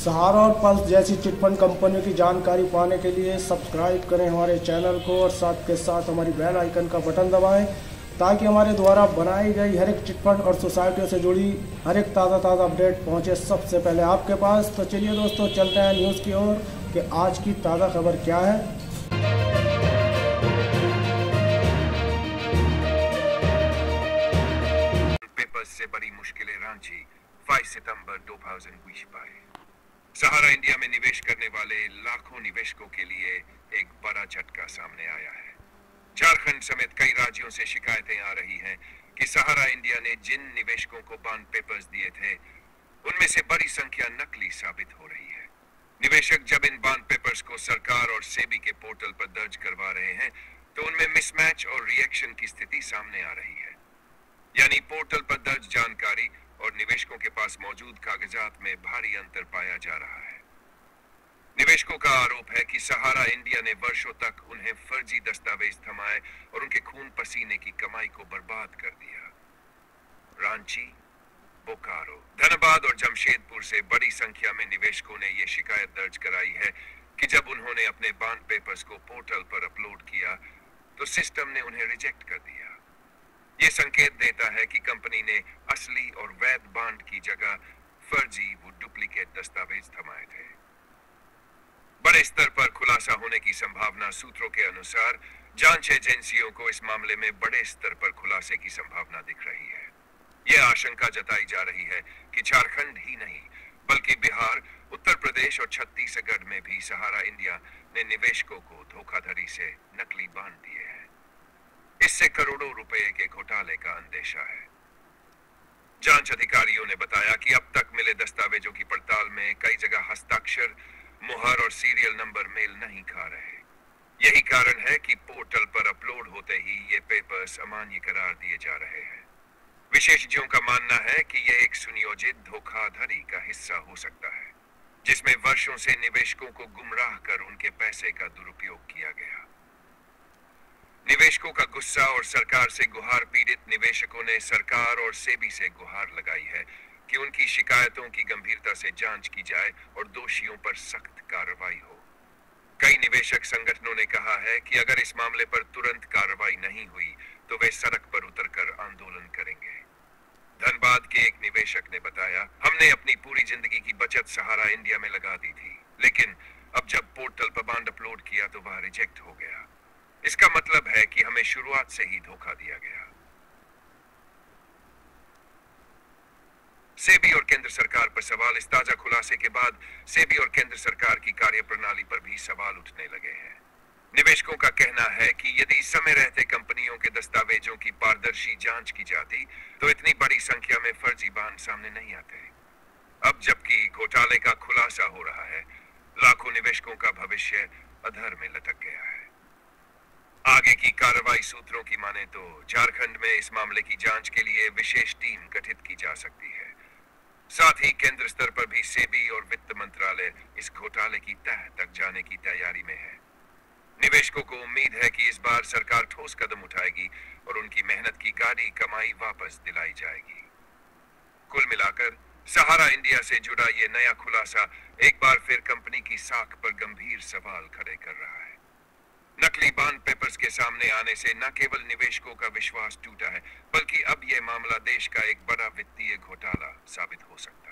सहारा और पल्स जैसी चिटफंड कंपनियों की जानकारी पाने के लिए सब्सक्राइब करें हमारे चैनल को और साथ के साथ हमारी बेल आइकन का बटन दबाएं ताकि हमारे द्वारा बनाई गई हर एक चिटफंड और सोसाइटियों से जुड़ी हर एक ताज़ा अपडेट पहुंचे सबसे पहले आपके पास। तो चलिए दोस्तों चलते हैं न्यूज़ की ओर कि आज की ताज़ा खबर क्या है। पेपर्स से बड़ी मुश्किलें रांची 5 सितंबर 2020 पाए। सहारा इंडिया में निवेश करने वाले लाखों निवेशकों के लिए एक बड़ा झटका सामने आया है। झारखंड समेत कई राज्यों से शिकायतें आ रही हैं कि सहारा इंडिया ने जिन निवेशकों को बॉन्ड पेपर्स दिए थे उनमें से बड़ी संख्या नकली साबित हो रही है। निवेशक जब इन बॉन्ड पेपर्स को सरकार और सेबी के पोर्टल पर दर्ज करवा रहे हैं तो उनमें मिसमैच और रिएक्शन की स्थिति सामने आ रही है, यानी पोर्टल पर दर्ज जानकारी और निवेशकों के पास मौजूद कागजात में भारी अंतर पाया जा रहा है। निवेशकों का आरोप है कि सहारा इंडिया ने वर्षों तक उन्हें फर्जी दस्तावेज थमाए और उनके खून पसीने की कमाई को बर्बाद कर दिया। रांची, बोकारो, धनबाद और जमशेदपुर से बड़ी संख्या में निवेशकों ने यह शिकायत दर्ज कराई है कि जब उन्होंने अपने बॉन्ड पेपर्स को पोर्टल पर अपलोड किया तो सिस्टम ने उन्हें रिजेक्ट कर दिया। ये संकेत देता है कि कंपनी ने असली और वैध बॉन्ड की जगह फर्जी व डुप्लीकेट दस्तावेज थमाए थे। बड़े स्तर पर खुलासा होने की संभावना। सूत्रों के अनुसार जांच एजेंसियों को इस मामले में बड़े स्तर पर खुलासे की संभावना दिख रही है। यह आशंका जताई जा रही है कि झारखंड ही नहीं बल्कि बिहार, उत्तर प्रदेश और छत्तीसगढ़ में भी सहारा इंडिया ने निवेशकों को धोखाधड़ी से नकली बॉन्ड दिए हैं। इससे करोड़ों रुपए के घोटाले का अंदेशा है। जांच अधिकारियों ने बताया कि अब तक मिले दस्तावेजों की पड़ताल में कई जगह हस्ताक्षर, मुहर और सीरियल नंबर मेल नहीं खा रहे। यही कारण है कि पोर्टल पर अपलोड होते ही ये पेपर्स अमान्य करार दिए जा रहे हैं। विशेषज्ञों का मानना है कि यह एक सुनियोजित धोखाधड़ी का हिस्सा हो सकता है, जिसमें वर्षों से निवेशकों को गुमराह कर उनके पैसे का दुरुपयोग किया गया। निवेशकों का गुस्सा और सरकार से गुहार। पीड़ित निवेशकों ने सरकार और सेबी से गुहार लगाई है कि उनकी शिकायतों की गंभीरता से जांच की जाए और दोषियों पर सख्त कार्रवाई हो। कई निवेशक संगठनों ने कहा है कि अगर इस मामले पर तुरंत कार्रवाई नहीं हुई तो वे सड़क पर उतरकर आंदोलन करेंगे। धनबाद के एक निवेशक ने बताया, हमने अपनी पूरी जिंदगी की बचत सहारा इंडिया में लगा दी थी, लेकिन अब जब पोर्टल पर बॉन्ड अपलोड किया तो वह रिजेक्ट हो गया। इसका मतलब है कि हमें शुरुआत से ही धोखा दिया गया। सेबी और केंद्र सरकार पर सवाल। इस ताजा खुलासे के बाद सेबी और केंद्र सरकार की कार्यप्रणाली पर भी सवाल उठने लगे हैं। निवेशकों का कहना है कि यदि समय रहते कंपनियों के दस्तावेजों की पारदर्शी जांच की जाती तो इतनी बड़ी संख्या में फर्जी बॉन्ड सामने नहीं आते। अब जबकि घोटाले का खुलासा हो रहा है, लाखों निवेशकों का भविष्य अधर में लटक गया है। आगे की कार्रवाई। सूत्रों की माने तो झारखंड में इस मामले की जांच के लिए विशेष टीम गठित की जा सकती है। साथ ही केंद्र स्तर पर भी सेबी और वित्त मंत्रालय इस घोटाले की तह तक जाने की तैयारी में है। निवेशकों को उम्मीद है कि इस बार सरकार ठोस कदम उठाएगी और उनकी मेहनत की गाढ़ी कमाई वापस दिलाई जाएगी। कुल मिलाकर सहारा इंडिया से जुड़ा ये नया खुलासा एक बार फिर कंपनी की साख पर गंभीर सवाल खड़े कर रहा है। नकली बॉन्ड पेपर्स के सामने आने से न केवल निवेशकों का विश्वास टूटा है, बल्कि अब यह मामला देश का एक बड़ा वित्तीय घोटाला साबित हो सकता है।